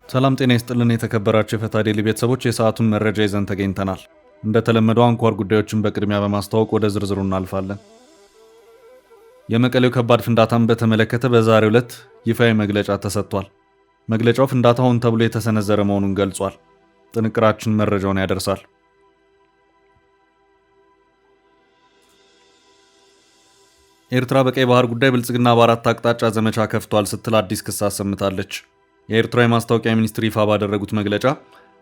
ሰላም ጤና ይስጥልን የተከበራችሁ የፈታ ዴሊ ቤተሰቦች የሰዓቱን መረጃ ይዘን ተገኝተናል። እንደተለመደው አንኳር ጉዳዮችን በቅድሚያ በማስተዋወቅ ወደ ዝርዝሩ እናልፋለን። የመቀሌው ከባድ ፍንዳታን በተመለከተ በዛሬው ዕለት ይፋዊ መግለጫ ተሰጥቷል። መግለጫው ፍንዳታው ሆን ተብሎ የተሰነዘረ መሆኑን ገልጿል። ጥንቅራችን መረጃውን ያደርሳል። ኤርትራ በቀይ ባህር ጉዳይ ብልጽግና በአራት አቅጣጫ ዘመቻ ከፍቷል ስትል አዲስ ክስ አሰምታለች። የኤርትራ የማስታወቂያ ሚኒስትር ይፋ ባደረጉት መግለጫ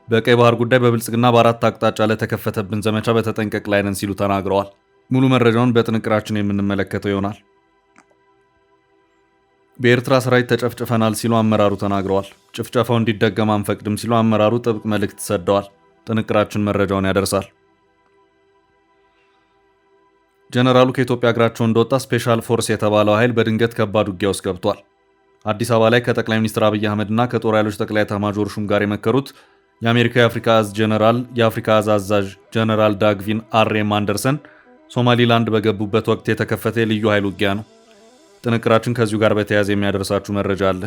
በቀይ ባህር ጉዳይ በብልጽግና በአራት አቅጣጫ ለተከፈተብን ዘመቻ በተጠንቀቅ ላይ ነን ሲሉ ተናግረዋል። ሙሉ መረጃውን በጥንቅራችን የምንመለከተው ይሆናል። በኤርትራ ሰራዊት ተጨፍጭፈናል ሲሉ አመራሩ ተናግረዋል። ጭፍጨፋው እንዲደገም አንፈቅድም ሲሉ አመራሩ ጥብቅ መልእክት ሰደዋል። ጥንቅራችን መረጃውን ያደርሳል። ጀነራሉ ከኢትዮጵያ እግራቸው እንደወጣ ስፔሻል ፎርስ የተባለው ኃይል በድንገት ከባድ ውጊያ ውስጥ ገብቷል። አዲስ አበባ ላይ ከጠቅላይ ሚኒስትር አብይ አህመድ እና ከጦር ኃይሎች ጠቅላይ ኤታማዦር ሹም ጋር የመከሩት የአሜሪካ የአፍሪካ እዝ ጀነራል የአፍሪካ እዝ አዛዥ ጀነራል ዳግቪን አርኤም አንደርሰን ሶማሊላንድ በገቡበት ወቅት የተከፈተ የልዩ ኃይል ውጊያ ነው። ጥንቅራችን ከዚሁ ጋር በተያያዘ የሚያደርሳችሁ መረጃ አለ።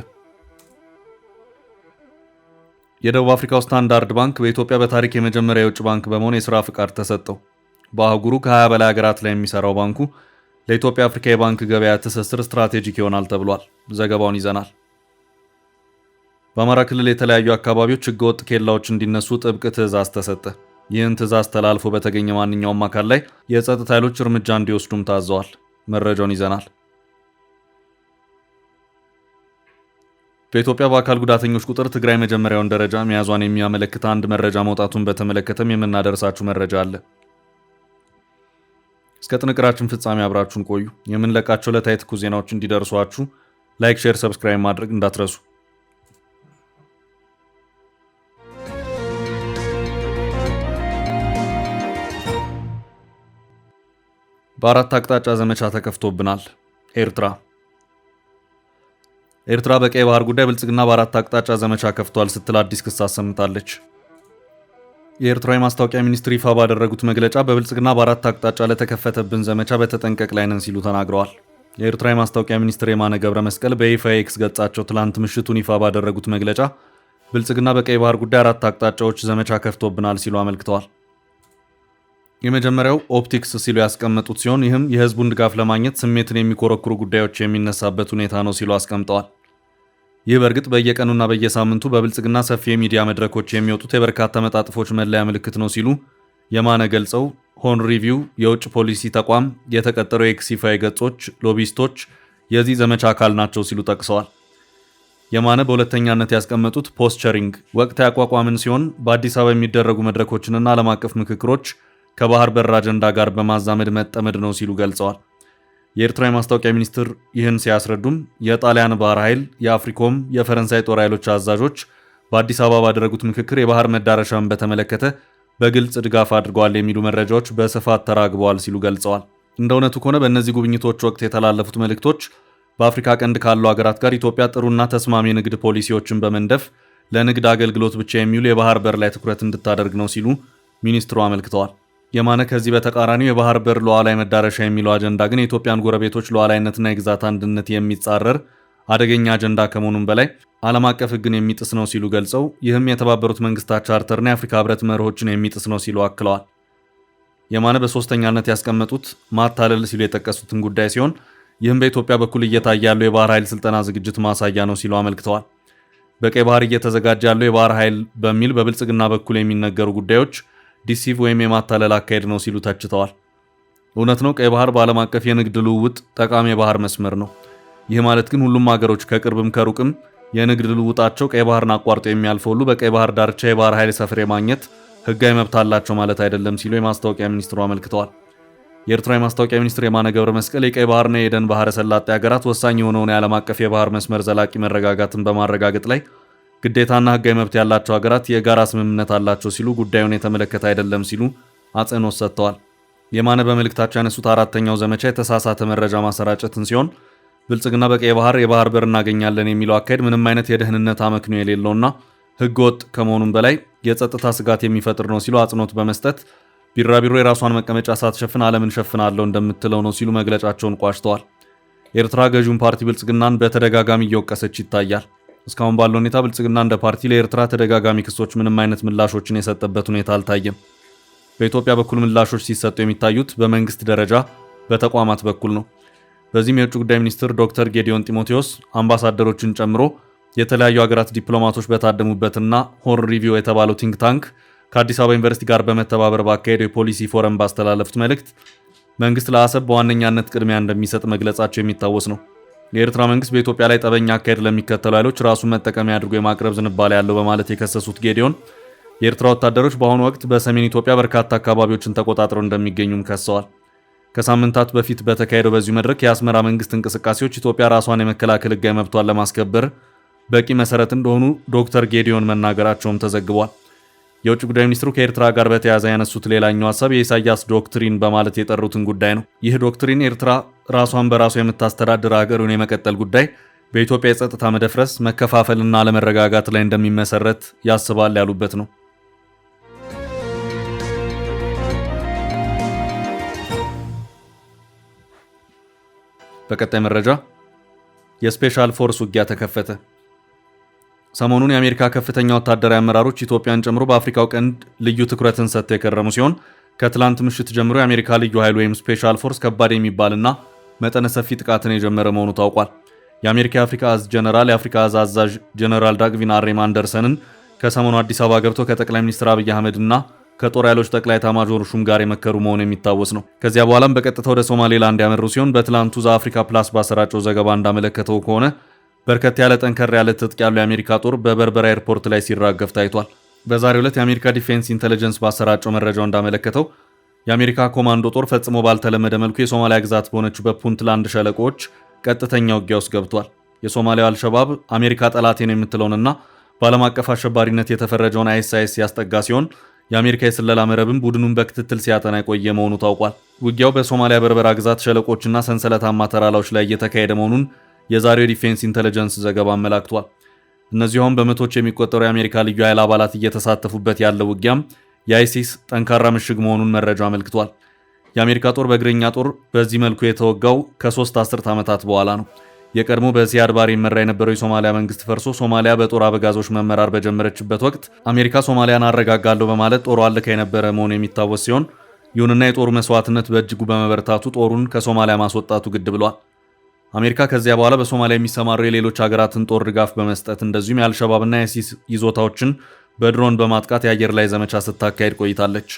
የደቡብ አፍሪካው ስታንዳርድ ባንክ በኢትዮጵያ በታሪክ የመጀመሪያ የውጭ ባንክ በመሆን የሥራ ፍቃድ ተሰጠው። በአህጉሩ ከ20 በላይ ሀገራት ላይ የሚሰራው ባንኩ ለኢትዮጵያ አፍሪካ የባንክ ገበያ ትስስር ስትራቴጂክ ይሆናል ተብሏል። ዘገባውን ይዘናል። በአማራ ክልል የተለያዩ አካባቢዎች ህገወጥ ኬላዎች እንዲነሱ ጥብቅ ትዕዛዝ ተሰጠ። ይህን ትዕዛዝ ተላልፎ በተገኘ ማንኛውም አካል ላይ የጸጥታ ኃይሎች እርምጃ እንዲወስዱም ታዘዋል። መረጃውን ይዘናል። በኢትዮጵያ በአካል ጉዳተኞች ቁጥር ትግራይ መጀመሪያውን ደረጃ መያዟን የሚያመለክት አንድ መረጃ መውጣቱን በተመለከተም የምናደርሳችሁ መረጃ አለ። እስከ ጥንቅራችን ፍጻሜ አብራችሁን ቆዩ። የምንለቃቸው ዕለታዊ ትኩስ ዜናዎች እንዲደርሷችሁ ላይክ፣ ሼር፣ ሰብስክራይብ ማድረግ እንዳትረሱ። በአራት አቅጣጫ ዘመቻ ተከፍቶብናል። ኤርትራ በቀይ ባህር ጉዳይ ብልጽግና በአራት አቅጣጫ ዘመቻ ከፍቷል ስትል አዲስ ክስ አሰምታለች። የኤርትራ የማስታወቂያ ሚኒስትር ይፋ ባደረጉት መግለጫ በብልጽግና በአራት አቅጣጫ ለተከፈተብን ዘመቻ በተጠንቀቅ ላይ ነን ሲሉ ተናግረዋል። የኤርትራ የማስታወቂያ ሚኒስትር የማነ ገብረ መስቀል በይፋ ኤክስ ገጻቸው ትላንት ምሽቱን ይፋ ባደረጉት መግለጫ ብልጽግና በቀይ ባህር ጉዳይ አራት አቅጣጫዎች ዘመቻ ከፍቶብናል ሲሉ አመልክተዋል። የመጀመሪያው ኦፕቲክስ ሲሉ ያስቀመጡት ሲሆን ይህም የህዝቡን ድጋፍ ለማግኘት ስሜትን የሚኮረኩሩ ጉዳዮች የሚነሳበት ሁኔታ ነው ሲሉ አስቀምጠዋል። ይህ በእርግጥ በየቀኑና በየሳምንቱ በብልጽግና ሰፊ የሚዲያ መድረኮች የሚወጡት የበርካታ መጣጥፎች መለያ ምልክት ነው ሲሉ የማነ ገልጸው ሆን ሪቪው የውጭ ፖሊሲ ተቋም የተቀጠሩ የኤክስ ይፋ ገጾች ሎቢስቶች የዚህ ዘመቻ አካል ናቸው ሲሉ ጠቅሰዋል። የማነ በሁለተኛነት ያስቀመጡት ፖስቸሪንግ ወቅታዊ አቋቋምን ሲሆን በአዲስ አበባ የሚደረጉ መድረኮችንና ዓለም አቀፍ ምክክሮች ከባህር በር አጀንዳ ጋር በማዛመድ መጠመድ ነው ሲሉ ገልጸዋል። የኤርትራ የማስታወቂያ ሚኒስትር ይህን ሲያስረዱም የጣሊያን ባህር ኃይል፣ የአፍሪኮም፣ የፈረንሳይ ጦር ኃይሎች አዛዦች በአዲስ አበባ ባደረጉት ምክክር የባህር መዳረሻን በተመለከተ በግልጽ ድጋፍ አድርገዋል የሚሉ መረጃዎች በስፋት ተራግበዋል ሲሉ ገልጸዋል። እንደ እውነቱ ከሆነ በእነዚህ ጉብኝቶች ወቅት የተላለፉት መልእክቶች በአፍሪካ ቀንድ ካሉ ሀገራት ጋር ኢትዮጵያ ጥሩና ተስማሚ የንግድ ፖሊሲዎችን በመንደፍ ለንግድ አገልግሎት ብቻ የሚውሉ የባህር በር ላይ ትኩረት እንድታደርግ ነው ሲሉ ሚኒስትሩ አመልክተዋል። የማነ ከዚህ በተቃራኒው የባህር በር ሉዓላዊ መዳረሻ የሚለው አጀንዳ ግን የኢትዮጵያን ጎረቤቶች ሉዓላዊነትና የግዛት አንድነት የሚጻረር አደገኛ አጀንዳ ከመሆኑም በላይ ዓለም አቀፍ ሕግን የሚጥስ ነው ሲሉ ገልጸው ይህም የተባበሩት መንግስታት ቻርተርና የአፍሪካ ህብረት መርሆችን የሚጥስ ነው ሲሉ አክለዋል። የማነ በሶስተኛነት ያስቀመጡት ማታለል ሲሉ የጠቀሱትን ጉዳይ ሲሆን ይህም በኢትዮጵያ በኩል እየታየ ያለው የባህር ኃይል ስልጠና ዝግጅት ማሳያ ነው ሲሉ አመልክተዋል። በቀይ ባህር እየተዘጋጀ ያለው የባህር ኃይል በሚል በብልጽግና በኩል የሚነገሩ ጉዳዮች ዲሲቭ ወይም የማታለል አካሄድ ነው ሲሉ ተችተዋል። እውነት ነው፣ ቀይ ባህር በዓለም አቀፍ የንግድ ልውውጥ ጠቃሚ የባህር መስመር ነው። ይህ ማለት ግን ሁሉም ሀገሮች ከቅርብም ከሩቅም የንግድ ልውውጣቸው ቀይ ባህርን አቋርጠው የሚያልፈው ሁሉ በቀይ ባህር ዳርቻ የባህር ኃይል ሰፍር የማግኘት ህጋዊ መብት አላቸው ማለት አይደለም ሲሉ የማስታወቂያ ሚኒስትሩ አመልክተዋል። የኤርትራ የማስታወቂያ ሚኒስትር የማነ ገብረ መስቀል የቀይ ባህርና የኤደን ባህረ ሰላጤ ሀገራት ወሳኝ የሆነውን የዓለም አቀፍ የባህር መስመር ዘላቂ መረጋጋትን በማረጋገጥ ላይ ግዴታና ህጋዊ መብት ያላቸው ሀገራት የጋራ ስምምነት አላቸው ሲሉ ጉዳዩን የተመለከተ አይደለም ሲሉ አጽንኦት ሰጥተዋል። የማነ በመልእክታቸው ያነሱት አራተኛው ዘመቻ የተሳሳተ መረጃ ማሰራጨትን ሲሆን ብልጽግና በቀይ ባህር የባህር በር እናገኛለን የሚለው አካሄድ ምንም አይነት የደህንነት አመክንዮ የሌለውና ህገወጥ ከመሆኑም በላይ የጸጥታ ስጋት የሚፈጥር ነው ሲሉ አጽንኦት በመስጠት ቢራቢሮ የራሷን መቀመጫ ሳትሸፍን ዓለምን ሸፍናለሁ እንደምትለው ነው ሲሉ መግለጫቸውን ቋጭተዋል። ኤርትራ ገዢውን ፓርቲ ብልጽግናን በተደጋጋሚ እየወቀሰች ይታያል። እስካሁን ባለው ሁኔታ ብልጽግና እንደ ፓርቲ ለኤርትራ ተደጋጋሚ ክሶች ምንም አይነት ምላሾችን የሰጠበት ሁኔታ አልታየም። በኢትዮጵያ በኩል ምላሾች ሲሰጡ የሚታዩት በመንግስት ደረጃ በተቋማት በኩል ነው። በዚህም የውጭ ጉዳይ ሚኒስትር ዶክተር ጌዲዮን ጢሞቴዎስ አምባሳደሮችን ጨምሮ የተለያዩ ሀገራት ዲፕሎማቶች በታደሙበትና ሆርን ሪቪው የተባለው ቲንክ ታንክ ከአዲስ አበባ ዩኒቨርሲቲ ጋር በመተባበር ባካሄደው የፖሊሲ ፎረም ባስተላለፉት መልእክት መንግስት ለአሰብ በዋነኛነት ቅድሚያ እንደሚሰጥ መግለጻቸው የሚታወስ ነው። የኤርትራ መንግስት በኢትዮጵያ ላይ ጠበኛ አካሄድ ለሚከተሉ ኃይሎች ራሱን መጠቀሚያ አድርጎ የማቅረብ ዝንባሌ ያለው በማለት የከሰሱት ጌዲዮን የኤርትራ ወታደሮች በአሁኑ ወቅት በሰሜን ኢትዮጵያ በርካታ አካባቢዎችን ተቆጣጥረው እንደሚገኙም ከሰዋል። ከሳምንታት በፊት በተካሄደው በዚሁ መድረክ የአስመራ መንግስት እንቅስቃሴዎች ኢትዮጵያ ራሷን የመከላከል ህጋዊ መብቷን ለማስከበር በቂ መሰረት እንደሆኑ ዶክተር ጌዲዮን መናገራቸውም ተዘግቧል። የውጭ ጉዳይ ሚኒስትሩ ከኤርትራ ጋር በተያያዘ ያነሱት ሌላኛው ሀሳብ የኢሳያስ ዶክትሪን በማለት የጠሩትን ጉዳይ ነው። ይህ ዶክትሪን ኤርትራ ራሷን በራሷ የምታስተዳድር ሀገሩን የመቀጠል ጉዳይ በኢትዮጵያ የጸጥታ መደፍረስ፣ መከፋፈልና አለመረጋጋት ላይ እንደሚመሰረት ያስባል ያሉበት ነው። በቀጣይ መረጃ የስፔሻል ፎርስ ውጊያ ተከፈተ። ሰሞኑን የአሜሪካ ከፍተኛ ወታደራዊ አመራሮች ኢትዮጵያን ጨምሮ በአፍሪካው ቀንድ ልዩ ትኩረትን ሰጥተው የከረሙ ሲሆን ከትላንት ምሽት ጀምሮ የአሜሪካ ልዩ ኃይል ወይም ስፔሻል ፎርስ ከባድ የሚባልና መጠነ ሰፊ ጥቃትን የጀመረ መሆኑ ታውቋል። የአሜሪካ የአፍሪካ እዝ ጀነራል የአፍሪካ እዝ አዛዥ ጀነራል ዳግቪን አሬም አንደርሰንን ከሰሞኑ አዲስ አበባ ገብቶ ከጠቅላይ ሚኒስትር አብይ አህመድና ከጦር ኃይሎች ጠቅላይ ኤታማዦር ሹም ጋር የመከሩ መሆኑ የሚታወስ ነው። ከዚያ በኋላም በቀጥታ ወደ ሶማሌላንድ ያመሩ ሲሆን በትላንቱ ዘአፍሪካ ፕላስ ባሰራጨው ዘገባ እንዳመለከተው ከሆነ በርከት ያለ ጠንከር ያለ ትጥቅ ያለው የአሜሪካ ጦር በበርበራ ኤርፖርት ላይ ሲራገፍ ታይቷል። በዛሬው ዕለት የአሜሪካ ዲፌንስ ኢንተለጀንስ ባሰራጨው መረጃው እንዳመለከተው የአሜሪካ ኮማንዶ ጦር ፈጽሞ ባልተለመደ መልኩ የሶማሊያ ግዛት በሆነችው በፑንትላንድ ሸለቆዎች ቀጥተኛ ውጊያ ውስጥ ገብቷል። የሶማሊያው አልሸባብ አሜሪካ ጠላቴ ነው የምትለውንና በዓለም አቀፍ አሸባሪነት የተፈረጀውን አይኤስአይኤስ ያስጠጋ ሲሆን የአሜሪካ የስለላ መረብም ቡድኑን በክትትል ሲያጠና የቆየ መሆኑ ታውቋል። ውጊያው በሶማሊያ በርበራ ግዛት ሸለቆችና ሰንሰለታማ ተራራዎች ላይ እየተካሄደ መሆኑን የዛሬው የዲፌንስ ኢንተለጀንስ ዘገባ አመላክቷል። እነዚሁም በመቶች የሚቆጠሩ የአሜሪካ ልዩ ኃይል አባላት እየተሳተፉበት ያለው ውጊያም የአይሲስ ጠንካራ ምሽግ መሆኑን መረጃው አመልክቷል። የአሜሪካ ጦር በእግረኛ ጦር በዚህ መልኩ የተወጋው ከ3 አስርት ዓመታት በኋላ ነው። የቀድሞ በዚያድ ባሬ ይመራ የነበረው የሶማሊያ መንግስት ፈርሶ ሶማሊያ በጦር አበጋዞች መመራር በጀመረችበት ወቅት አሜሪካ ሶማሊያን አረጋጋለሁ በማለት ጦሩ አልካ የነበረ መሆኑ የሚታወስ ሲሆን ይሁንና የጦሩ መስዋዕትነት በእጅጉ በመበርታቱ ጦሩን ከሶማሊያ ማስወጣቱ ግድ ብሏል። አሜሪካ ከዚያ በኋላ በሶማሊያ የሚሰማሩ የሌሎች ሀገራትን ጦር ድጋፍ በመስጠት እንደዚሁም የአልሸባብና የአይሲስ ይዞታዎችን በድሮን በማጥቃት የአየር ላይ ዘመቻ ስታካሄድ ቆይታለች።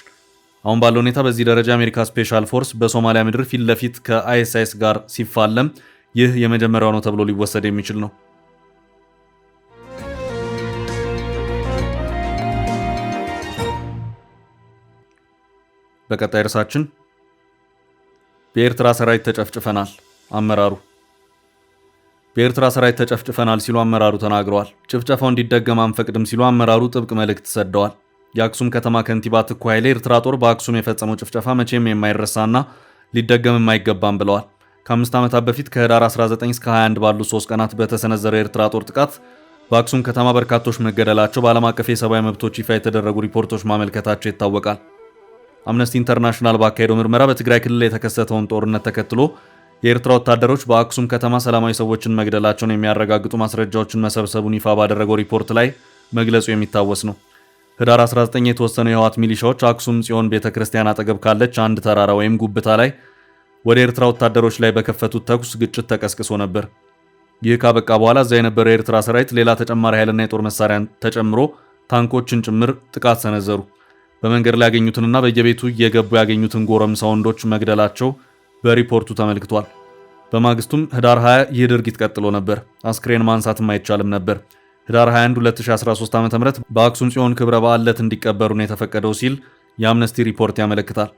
አሁን ባለው ሁኔታ በዚህ ደረጃ የአሜሪካ ስፔሻል ፎርስ በሶማሊያ ምድር ፊት ለፊት ከአይኤስአይኤስ ጋር ሲፋለም ይህ የመጀመሪያው ነው ተብሎ ሊወሰድ የሚችል ነው። በቀጣይ ርዕሳችን በኤርትራ ሰራዊት ተጨፍጭፈናል አመራሩ በኤርትራ ሰራዊት ተጨፍጭፈናል ሲሉ አመራሩ ተናግረዋል። ጭፍጨፋው እንዲደገም አንፈቅድም ሲሉ አመራሩ ጥብቅ መልእክት ሰደዋል። የአክሱም ከተማ ከንቲባ ትኩ ኃይሌ ኤርትራ ጦር በአክሱም የፈጸመው ጭፍጨፋ መቼም የማይረሳና ሊደገም የማይገባም ብለዋል። ከ5 ዓመታት በፊት ከህዳር 19 እስከ 21 ባሉ 3 ቀናት በተሰነዘረው የኤርትራ ጦር ጥቃት በአክሱም ከተማ በርካቶች መገደላቸው በዓለም አቀፍ የሰብአዊ መብቶች ይፋ የተደረጉ ሪፖርቶች ማመልከታቸው ይታወቃል። አምነስቲ ኢንተርናሽናል ባካሄደው ምርመራ በትግራይ ክልል የተከሰተውን ጦርነት ተከትሎ የኤርትራ ወታደሮች በአክሱም ከተማ ሰላማዊ ሰዎችን መግደላቸውን የሚያረጋግጡ ማስረጃዎችን መሰብሰቡን ይፋ ባደረገው ሪፖርት ላይ መግለጹ የሚታወስ ነው። ህዳር 19 የተወሰኑ የህወሓት ሚሊሻዎች አክሱም ጽዮን ቤተክርስቲያን አጠገብ ካለች አንድ ተራራ ወይም ጉብታ ላይ ወደ ኤርትራ ወታደሮች ላይ በከፈቱት ተኩስ ግጭት ተቀስቅሶ ነበር። ይህ ካበቃ በኋላ እዚያ የነበረው የኤርትራ ሰራዊት ሌላ ተጨማሪ ኃይልና የጦር መሳሪያን ተጨምሮ ታንኮችን ጭምር ጥቃት ሰነዘሩ። በመንገድ ላይ ያገኙትንና በየቤቱ እየገቡ ያገኙትን ጎረምሳ ወንዶች መግደላቸው በሪፖርቱ ተመልክቷል። በማግስቱም ህዳር 20 ይህ ድርጊት ቀጥሎ ነበር። አስክሬን ማንሳትም አይቻልም ነበር። ህዳር 21 2013 ዓ.ም በአክሱም ጽዮን ክብረ በዓል ዕለት እንዲቀበሩ ነው የተፈቀደው ሲል የአምነስቲ ሪፖርት ያመለክታል።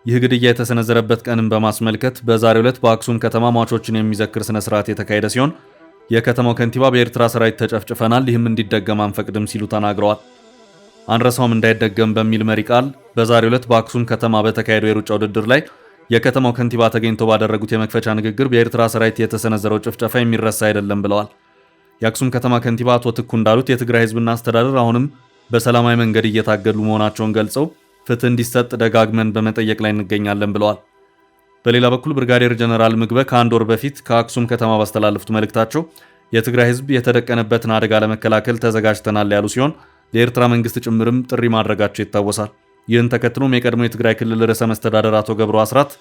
ይህ ግድያ የተሰነዘረበት ቀንን በማስመልከት በዛሬው ዕለት በአክሱም ከተማ ሟቾችን የሚዘክር ስነ ስርዓት የተካሄደ ሲሆን የከተማው ከንቲባ በኤርትራ ሰራዊት ተጨፍጭፈናል፣ ይህም እንዲደገም አንፈቅድም ሲሉ ተናግረዋል። አንረሳውም እንዳይደገም በሚል መሪ ቃል በዛሬው ዕለት በአክሱም ከተማ በተካሄደው የሩጫ ውድድር ላይ የከተማው ከንቲባ ተገኝተው ባደረጉት የመክፈቻ ንግግር በኤርትራ ሰራዊት የተሰነዘረው ጭፍጨፋ የሚረሳ አይደለም ብለዋል። የአክሱም ከተማ ከንቲባ አቶ ትኩ እንዳሉት የትግራይ ህዝብና አስተዳደር አሁንም በሰላማዊ መንገድ እየታገዱ መሆናቸውን ገልጸው ፍትህ እንዲሰጥ ደጋግመን በመጠየቅ ላይ እንገኛለን ብለዋል። በሌላ በኩል ብርጋዴር ጀነራል ምግበ ከአንድ ወር በፊት ከአክሱም ከተማ ባስተላለፉት መልእክታቸው የትግራይ ህዝብ የተደቀነበትን አደጋ ለመከላከል ተዘጋጅተናል ያሉ ሲሆን ለኤርትራ መንግስት ጭምርም ጥሪ ማድረጋቸው ይታወሳል። ይህን ተከትሎም የቀድሞ የትግራይ ክልል ርዕሰ መስተዳደር አቶ ገብሩ አስራት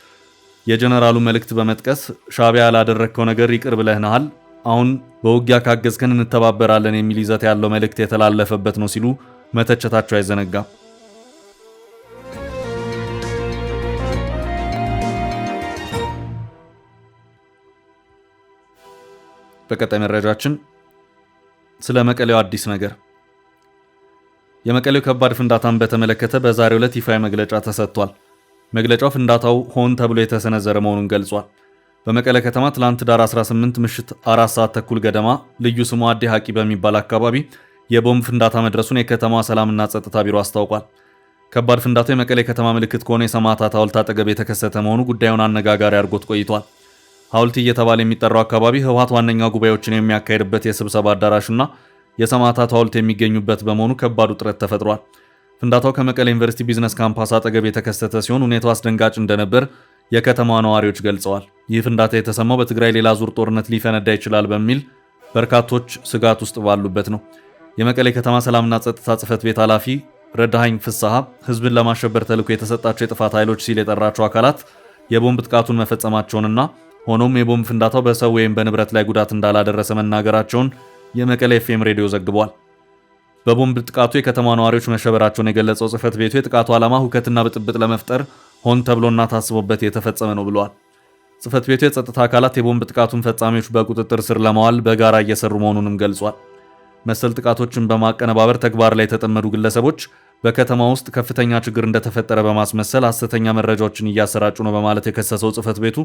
የጀነራሉ መልእክት በመጥቀስ ሻዕቢያ ያላደረግከው ነገር ይቅር ብለህናል፣ አሁን በውጊያ ካገዝከን እንተባበራለን የሚል ይዘት ያለው መልእክት የተላለፈበት ነው ሲሉ መተቸታቸው አይዘነጋም። በቀጣይ መረጃችን ስለ መቀሌው አዲስ ነገር። የመቀሌው ከባድ ፍንዳታን በተመለከተ በዛሬው ዕለት ይፋዊ መግለጫ ተሰጥቷል። መግለጫው ፍንዳታው ሆን ተብሎ የተሰነዘረ መሆኑን ገልጿል። በመቀለ ከተማ ትላንት ዳር 18 ምሽት 4 ሰዓት ተኩል ገደማ ልዩ ስሙ አዲ ሐቂ በሚባል አካባቢ የቦምብ ፍንዳታ መድረሱን የከተማዋ ሰላምና ጸጥታ ቢሮ አስታውቋል። ከባድ ፍንዳታው የመቀሌ ከተማ ምልክት ከሆነ የሰማዕታት ሐውልት አጠገብ የተከሰተ መሆኑ ጉዳዩን አነጋጋሪ አድርጎት ቆይቷል። ሐውልት እየተባለ የሚጠራው አካባቢ ህወሓት ዋነኛ ጉባኤዎችን የሚያካሄድበት የስብሰባ አዳራሽና የሰማዕታት ሐውልት የሚገኙበት በመሆኑ ከባድ ውጥረት ተፈጥሯል። ፍንዳታው ከመቀሌ ዩኒቨርሲቲ ቢዝነስ ካምፓስ አጠገብ የተከሰተ ሲሆን ሁኔታው አስደንጋጭ እንደነበር የከተማዋ ነዋሪዎች ገልጸዋል። ይህ ፍንዳታ የተሰማው በትግራይ ሌላ ዙር ጦርነት ሊፈነዳ ይችላል በሚል በርካቶች ስጋት ውስጥ ባሉበት ነው። የመቀሌ ከተማ ሰላምና ጸጥታ ጽሕፈት ቤት ኃላፊ ረዳሃኝ ፍስሐ ህዝብን ለማሸበር ተልዕኮ የተሰጣቸው የጥፋት ኃይሎች ሲል የጠራቸው አካላት የቦምብ ጥቃቱን መፈጸማቸውንና ሆኖም የቦምብ ፍንዳታው በሰው ወይም በንብረት ላይ ጉዳት እንዳላደረሰ መናገራቸውን የመቀሌ ኤፍኤም ሬዲዮ ዘግቧል። በቦምብ ጥቃቱ የከተማ ነዋሪዎች መሸበራቸውን የገለጸው ጽሕፈት ቤቱ የጥቃቱ ዓላማ ሁከትና ብጥብጥ ለመፍጠር ሆን ተብሎና ታስቦበት የተፈጸመ ነው ብሏል። ጽሕፈት ቤቱ የጸጥታ አካላት የቦምብ ጥቃቱን ፈጻሚዎች በቁጥጥር ስር ለማዋል በጋራ እየሰሩ መሆኑንም ገልጿል። መሰል ጥቃቶችን በማቀነባበር ተግባር ላይ የተጠመዱ ግለሰቦች በከተማ ውስጥ ከፍተኛ ችግር እንደተፈጠረ በማስመሰል ሐሰተኛ መረጃዎችን እያሰራጩ ነው በማለት የከሰሰው ጽሕፈት ቤቱ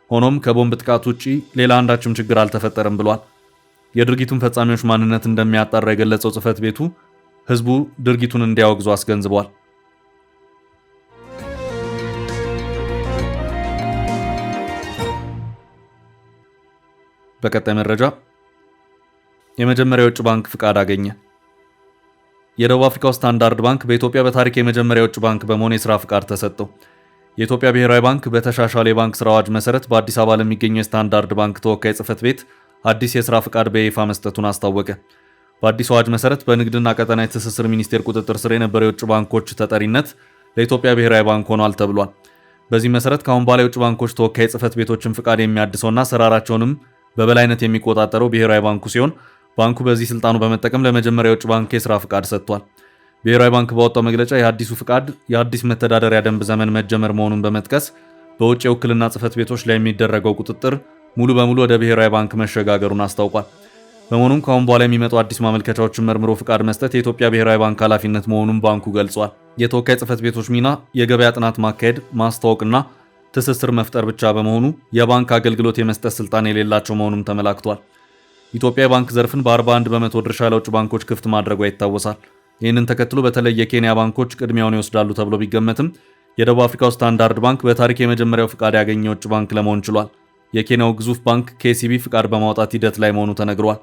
ሆኖም ከቦምብ ጥቃት ውጪ ሌላ አንዳችም ችግር አልተፈጠረም ብሏል። የድርጊቱን ፈጻሚዎች ማንነት እንደሚያጣራ የገለጸው ጽሕፈት ቤቱ ህዝቡ ድርጊቱን እንዲያወግዙ አስገንዝቧል። በቀጣይ መረጃ የመጀመሪያ የውጭ ባንክ ፍቃድ አገኘ። የደቡብ አፍሪካው ስታንዳርድ ባንክ በኢትዮጵያ በታሪክ የመጀመሪያ የውጭ ባንክ በመሆን የሥራ ፍቃድ ተሰጠው። የኢትዮጵያ ብሔራዊ ባንክ በተሻሻለ የባንክ ሥራ አዋጅ መሠረት በአዲስ አበባ ለሚገኘው የስታንዳርድ ባንክ ተወካይ ጽሕፈት ቤት አዲስ የሥራ ፍቃድ በይፋ መስጠቱን አስታወቀ። በአዲሱ አዋጅ መሠረት በንግድና ቀጠናዊ ትስስር ሚኒስቴር ቁጥጥር ስር የነበረው የውጭ ባንኮች ተጠሪነት ለኢትዮጵያ ብሔራዊ ባንክ ሆኗል ተብሏል። በዚህ መሠረት ከአሁን በኋላ የውጭ ባንኮች ተወካይ ጽሕፈት ቤቶችን ፍቃድ የሚያድሰውና አሰራራቸውንም በበላይነት የሚቆጣጠረው ብሔራዊ ባንኩ ሲሆን ባንኩ በዚህ ስልጣኑ በመጠቀም ለመጀመሪያ የውጭ ባንክ የሥራ ፍቃድ ሰጥቷል። ብሔራዊ ባንክ ባወጣው መግለጫ የአዲሱ ፍቃድ የአዲስ መተዳደሪያ ደንብ ዘመን መጀመር መሆኑን በመጥቀስ በውጭ የውክልና ጽሕፈት ቤቶች ላይ የሚደረገው ቁጥጥር ሙሉ በሙሉ ወደ ብሔራዊ ባንክ መሸጋገሩን አስታውቋል። በመሆኑም ከአሁን በኋላ የሚመጡ አዲስ ማመልከቻዎችን መርምሮ ፍቃድ መስጠት የኢትዮጵያ ብሔራዊ ባንክ ኃላፊነት መሆኑን ባንኩ ገልጿል። የተወካይ ጽሕፈት ቤቶች ሚና የገበያ ጥናት ማካሄድ፣ ማስተዋወቅና ትስስር መፍጠር ብቻ በመሆኑ የባንክ አገልግሎት የመስጠት ስልጣን የሌላቸው መሆኑም ተመላክቷል። ኢትዮጵያ የባንክ ዘርፍን በ41 በመቶ ድርሻ ለውጭ ባንኮች ክፍት ማድረጓ ይታወሳል። ይህንን ተከትሎ በተለይ የኬንያ ባንኮች ቅድሚያውን ይወስዳሉ ተብሎ ቢገመትም የደቡብ አፍሪካው ስታንዳርድ ባንክ በታሪክ የመጀመሪያው ፍቃድ ያገኘ የውጭ ባንክ ለመሆን ችሏል። የኬንያው ግዙፍ ባንክ ኬሲቢ ፍቃድ በማውጣት ሂደት ላይ መሆኑ ተነግሯል።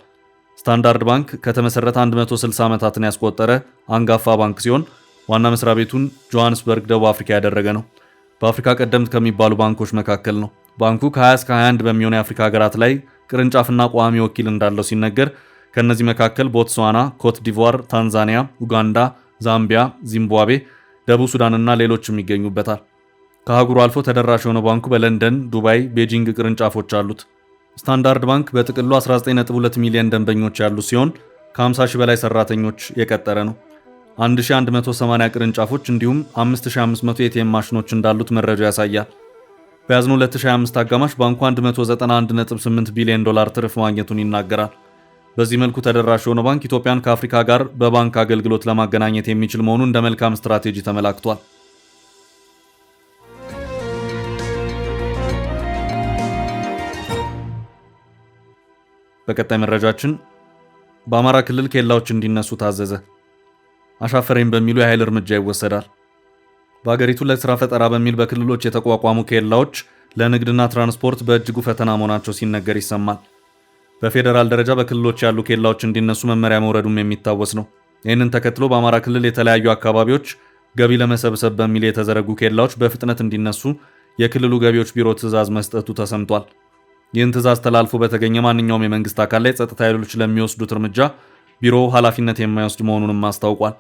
ስታንዳርድ ባንክ ከተመሰረተ 160 ዓመታትን ያስቆጠረ አንጋፋ ባንክ ሲሆን ዋና መስሪያ ቤቱን ጆሃንስበርግ ደቡብ አፍሪካ ያደረገ ነው። በአፍሪካ ቀደምት ከሚባሉ ባንኮች መካከል ነው። ባንኩ ከ20 እስከ 21 በሚሆኑ የአፍሪካ ሀገራት ላይ ቅርንጫፍና ቋሚ ወኪል እንዳለው ሲነገር ከእነዚህ መካከል ቦትስዋና፣ ኮት ዲቯር፣ ታንዛኒያ፣ ኡጋንዳ፣ ዛምቢያ፣ ዚምባብዌ፣ ደቡብ ሱዳንና ሌሎችም ይገኙበታል። ከአህጉሩ አልፎ ተደራሽ የሆነው ባንኩ በለንደን፣ ዱባይ፣ ቤጂንግ ቅርንጫፎች አሉት። ስታንዳርድ ባንክ በጥቅሉ 19.2 ሚሊዮን ደንበኞች ያሉት ሲሆን ከ50 ሺህ በላይ ሰራተኞች የቀጠረ ነው። 1180 ቅርንጫፎች እንዲሁም 5500 ኤቲኤም ማሽኖች እንዳሉት መረጃ ያሳያል። በያዝነው 2025 አጋማሽ ባንኩ 191.8 ቢሊዮን ዶላር ትርፍ ማግኘቱን ይናገራል። በዚህ መልኩ ተደራሽ የሆነው ባንክ ኢትዮጵያን ከአፍሪካ ጋር በባንክ አገልግሎት ለማገናኘት የሚችል መሆኑ እንደ መልካም ስትራቴጂ ተመላክቷል። በቀጣይ መረጃችን በአማራ ክልል ኬላዎች እንዲነሱ ታዘዘ። አሻፈረኝ በሚሉ የኃይል እርምጃ ይወሰዳል። በአገሪቱ ለስራ ፈጠራ በሚል በክልሎች የተቋቋሙ ኬላዎች ለንግድና ትራንስፖርት በእጅጉ ፈተና መሆናቸው ሲነገር ይሰማል። በፌዴራል ደረጃ በክልሎች ያሉ ኬላዎች እንዲነሱ መመሪያ መውረዱም የሚታወስ ነው። ይህንን ተከትሎ በአማራ ክልል የተለያዩ አካባቢዎች ገቢ ለመሰብሰብ በሚል የተዘረጉ ኬላዎች በፍጥነት እንዲነሱ የክልሉ ገቢዎች ቢሮ ትዕዛዝ መስጠቱ ተሰምቷል። ይህን ትዕዛዝ ተላልፎ በተገኘ ማንኛውም የመንግስት አካል ላይ ጸጥታ ኃይሎች ለሚወስዱት እርምጃ ቢሮው ኃላፊነት የማይወስድ መሆኑንም አስታውቋል።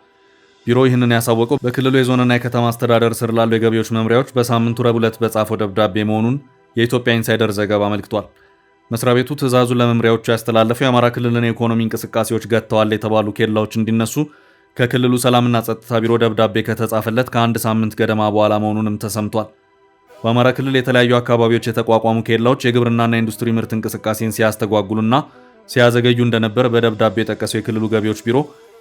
ቢሮው ይህንን ያሳወቀው በክልሉ የዞንና የከተማ አስተዳደር ስር ላሉ የገቢዎች መምሪያዎች በሳምንቱ ረቡዕ ዕለት በጻፈው ደብዳቤ መሆኑን የኢትዮጵያ ኢንሳይደር ዘገባ አመልክቷል። መስሪያ ቤቱ ትዕዛዙን ለመምሪያዎቹ ያስተላለፈው የአማራ ክልልን የኢኮኖሚ እንቅስቃሴዎች ገጥተዋል የተባሉ ኬላዎች እንዲነሱ ከክልሉ ሰላምና ጸጥታ ቢሮ ደብዳቤ ከተጻፈለት ከአንድ ሳምንት ገደማ በኋላ መሆኑንም ተሰምቷል። በአማራ ክልል የተለያዩ አካባቢዎች የተቋቋሙ ኬላዎች የግብርናና ኢንዱስትሪ ምርት እንቅስቃሴን ሲያስተጓጉሉና ሲያዘገዩ እንደነበር በደብዳቤ የጠቀሰው የክልሉ ገቢዎች ቢሮ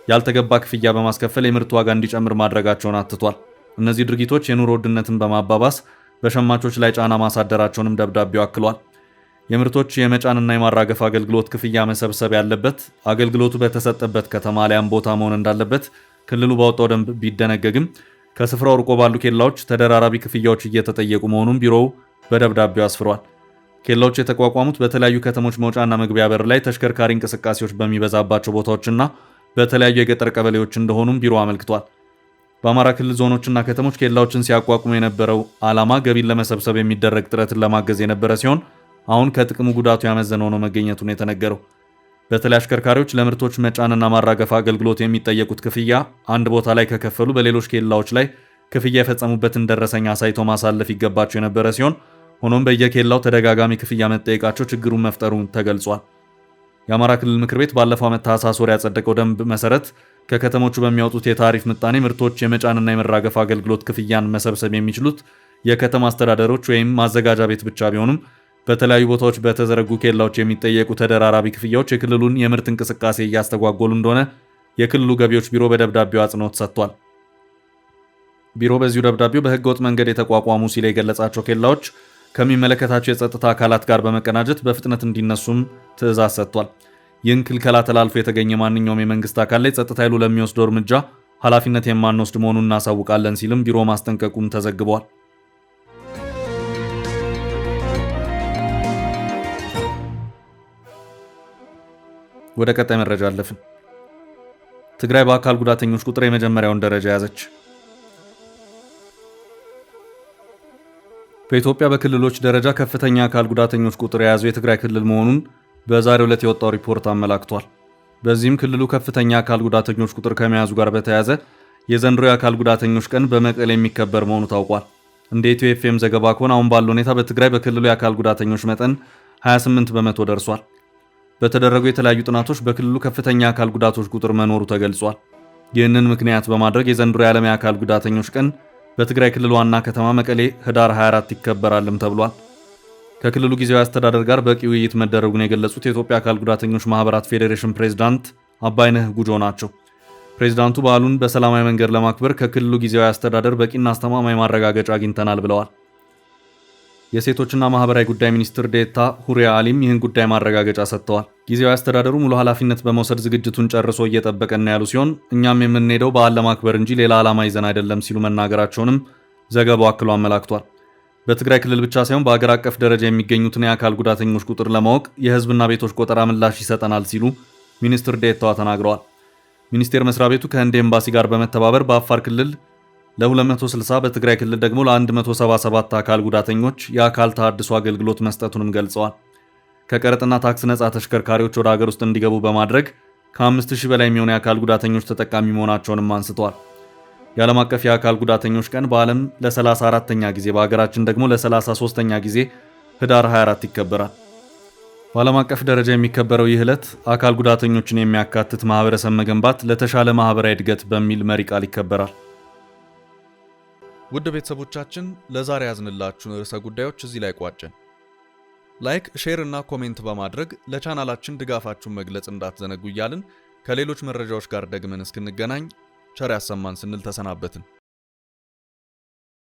ያልተገባ ክፍያ በማስከፈል የምርት ዋጋ እንዲጨምር ማድረጋቸውን አትቷል። እነዚህ ድርጊቶች የኑሮ ውድነትን በማባባስ በሸማቾች ላይ ጫና ማሳደራቸውንም ደብዳቤው አክሏል። የምርቶች የመጫንና የማራገፍ አገልግሎት ክፍያ መሰብሰብ ያለበት አገልግሎቱ በተሰጠበት ከተማ አሊያም ቦታ መሆን እንዳለበት ክልሉ ባወጣው ደንብ ቢደነገግም ከስፍራው ርቆ ባሉ ኬላዎች ተደራራቢ ክፍያዎች እየተጠየቁ መሆኑን ቢሮው በደብዳቤው አስፍሯል። ኬላዎች የተቋቋሙት በተለያዩ ከተሞች መውጫና መግቢያ በር ላይ ተሽከርካሪ እንቅስቃሴዎች በሚበዛባቸው ቦታዎችና በተለያዩ የገጠር ቀበሌዎች እንደሆኑም ቢሮ አመልክቷል። በአማራ ክልል ዞኖችና ከተሞች ኬላዎችን ሲያቋቁሙ የነበረው ዓላማ ገቢን ለመሰብሰብ የሚደረግ ጥረትን ለማገዝ የነበረ ሲሆን አሁን ከጥቅሙ ጉዳቱ ያመዘነ ሆኖ መገኘቱን የተነገረው በተለይ አሽከርካሪዎች ለምርቶች መጫንና ማራገፍ አገልግሎት የሚጠየቁት ክፍያ አንድ ቦታ ላይ ከከፈሉ በሌሎች ኬላዎች ላይ ክፍያ የፈጸሙበትን ደረሰኝ አሳይቶ ማሳለፍ ይገባቸው የነበረ ሲሆን ሆኖም በየኬላው ተደጋጋሚ ክፍያ መጠየቃቸው ችግሩን መፍጠሩን ተገልጿል። የአማራ ክልል ምክር ቤት ባለፈው ዓመት ታህሳስ ወር ያጸደቀው ደንብ መሰረት ከከተሞቹ በሚያወጡት የታሪፍ ምጣኔ ምርቶች የመጫንና የመራገፍ አገልግሎት ክፍያን መሰብሰብ የሚችሉት የከተማ አስተዳደሮች ወይም ማዘጋጃ ቤት ብቻ ቢሆኑም በተለያዩ ቦታዎች በተዘረጉ ኬላዎች የሚጠየቁ ተደራራቢ ክፍያዎች የክልሉን የምርት እንቅስቃሴ እያስተጓጎሉ እንደሆነ የክልሉ ገቢዎች ቢሮ በደብዳቤው አጽንኦት ሰጥቷል። ቢሮ በዚሁ ደብዳቤው በህገወጥ መንገድ የተቋቋሙ ሲል የገለጻቸው ኬላዎች ከሚመለከታቸው የጸጥታ አካላት ጋር በመቀናጀት በፍጥነት እንዲነሱም ትዕዛዝ ሰጥቷል። ይህን ክልከላ ተላልፎ የተገኘ ማንኛውም የመንግስት አካል ላይ ጸጥታ ኃይሉ ለሚወስደው እርምጃ ኃላፊነት የማንወስድ መሆኑን እናሳውቃለን ሲልም ቢሮ ማስጠንቀቁም ተዘግቧል። ወደ ቀጣይ መረጃ አለፍን። ትግራይ በአካል ጉዳተኞች ቁጥር የመጀመሪያውን ደረጃ ያዘች። በኢትዮጵያ በክልሎች ደረጃ ከፍተኛ አካል ጉዳተኞች ቁጥር የያዘው የትግራይ ክልል መሆኑን በዛሬው ዕለት የወጣው ሪፖርት አመላክቷል። በዚህም ክልሉ ከፍተኛ አካል ጉዳተኞች ቁጥር ከመያዙ ጋር በተያያዘ የዘንድሮ የአካል ጉዳተኞች ቀን በመቀሌ የሚከበር መሆኑ ታውቋል። እንደ ኢትዮ ኤፍኤም ዘገባ ከሆነ አሁን ባለው ሁኔታ በትግራይ በክልሉ የአካል ጉዳተኞች መጠን 28 በመቶ ደርሷል። በተደረጉ የተለያዩ ጥናቶች በክልሉ ከፍተኛ አካል ጉዳቶች ቁጥር መኖሩ ተገልጿል። ይህንን ምክንያት በማድረግ የዘንድሮ የዓለም የአካል ጉዳተኞች ቀን በትግራይ ክልል ዋና ከተማ መቀሌ ህዳር 24 ይከበራልም ተብሏል። ከክልሉ ጊዜያዊ አስተዳደር ጋር በቂ ውይይት መደረጉን የገለጹት የኢትዮጵያ አካል ጉዳተኞች ማህበራት ፌዴሬሽን ፕሬዝዳንት አባይነህ ጉጆ ናቸው። ፕሬዝዳንቱ በዓሉን በሰላማዊ መንገድ ለማክበር ከክልሉ ጊዜያዊ አስተዳደር በቂና አስተማማኝ ማረጋገጫ አግኝተናል ብለዋል። የሴቶችና ማህበራዊ ጉዳይ ሚኒስትር ዴኤታ ሁሪያ አሊም ይህን ጉዳይ ማረጋገጫ ሰጥተዋል። ጊዜያዊ አስተዳደሩ ሙሉ ኃላፊነት በመውሰድ ዝግጅቱን ጨርሶ እየጠበቀን ያሉ ሲሆን እኛም የምንሄደው በዓል ለማክበር እንጂ ሌላ ዓላማ ይዘን አይደለም ሲሉ መናገራቸውንም ዘገባው አክሎ አመላክቷል። በትግራይ ክልል ብቻ ሳይሆን በአገር አቀፍ ደረጃ የሚገኙትን የአካል ጉዳተኞች ቁጥር ለማወቅ የህዝብና ቤቶች ቆጠራ ምላሽ ይሰጠናል ሲሉ ሚኒስትር ዴኤታዋ ተናግረዋል። ሚኒስቴር መስሪያ ቤቱ ከህንድ ኤምባሲ ጋር በመተባበር በአፋር ክልል ለ260 በትግራይ ክልል ደግሞ ለ177 አካል ጉዳተኞች የአካል ተሃድሶ አገልግሎት መስጠቱንም ገልጸዋል። ከቀረጥና ታክስ ነጻ ተሽከርካሪዎች ወደ ሀገር ውስጥ እንዲገቡ በማድረግ ከ5000 በላይ የሚሆኑ የአካል ጉዳተኞች ተጠቃሚ መሆናቸውንም አንስተዋል። የዓለም አቀፍ የአካል ጉዳተኞች ቀን በዓለም ለ34ኛ ጊዜ በሀገራችን ደግሞ ለ33ኛ ጊዜ ህዳር 24 ይከበራል። በዓለም አቀፍ ደረጃ የሚከበረው ይህ ዕለት አካል ጉዳተኞችን የሚያካትት ማህበረሰብ መገንባት ለተሻለ ማህበራዊ እድገት በሚል መሪ ቃል ይከበራል። ውድ ቤተሰቦቻችን ለዛሬ ያዝንላችሁን ርዕሰ ጉዳዮች እዚህ ላይ ቋጨን። ላይክ፣ ሼር እና ኮሜንት በማድረግ ለቻናላችን ድጋፋችሁን መግለጽ እንዳትዘነጉ እያልን ከሌሎች መረጃዎች ጋር ደግመን እስክንገናኝ ቸር ያሰማን ስንል ተሰናበትን።